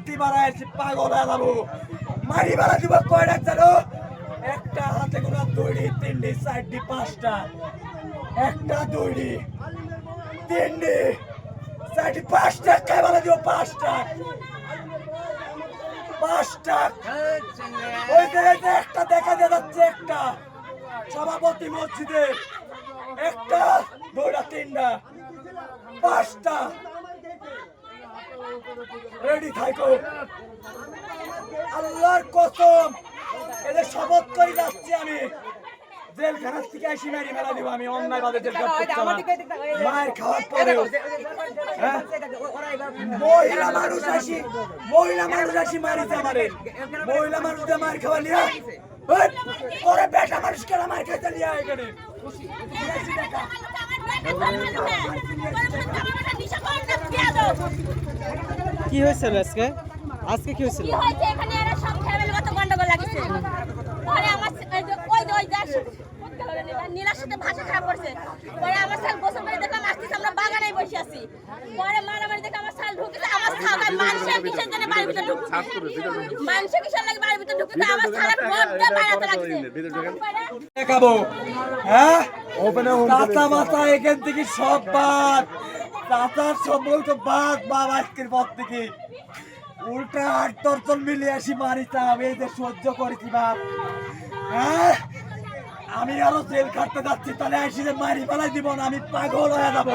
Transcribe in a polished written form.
লাত্তি মারাইছি পাগল হয়ে যাবো মারি মারা দিব কয়টা জানো একটা হাতে গোনা দড়ি তিনটি চারটি পাঁচটা একটা দড়ি তিনটি চারটি পাঁচটা খাই মারা দিব পাঁচটা পাঁচটা ওই জায়গায় একটা দেখা যাচ্ছে একটা সভাপতি মসজিদের একটা দুইটা তিনটা পাঁচটা রেডি থাকো আল্লাহর কসম এদের শপথ করে যাচ্ছি আমি জেলখানা থেকে আসি মারি মেলা দিব আমি অন্যায় বাদে মায়ের খাওয়ার পরে মহিলা মানুষ আসি মারিতে আমারে মহিলা মানুষ মার খাওয়া নিয়ে পরে বেটা মানুষ কেন মার খাইতে নিয়ে এখানে কি হয়েছিল আজকে আজকে কি হয়েছিল এখানে এরা সব ফ্যামিলিগত গন্ডগোল লাগিছে পরে আমার ওই নীলার সাথে ভাষা খারাপ করছে পরে আমার সাল গোসল করে দেখলাম আসতেছে আমরা বাগানে বসে আছি পরে মারামারি দেখে আমার সাল ঢুকেছে আমার সাল মানুষের কিসের জন্য বাড়ির ভিতরে ঢুকছে মানুষের কিসের লাগে বাড়ির ভিতরে ঢুকছে আমার সাল বড্ড বাইরে লাগছে দেখাবো হ্যাঁ চাচা মাথা এখান থেকে সব বাদ চাচার সম্বল তো বাদ বাপ আজকের পর থেকে উল্টা আট দর্জন মিলে আসি মারিতাম এই যে সহ্য করেছি বাপ হ্যাঁ আমি আরো জেল খাটতে যাচ্ছি তাহলে আসি যে মারি পালাই দিব না আমি পাগল হয়ে যাবো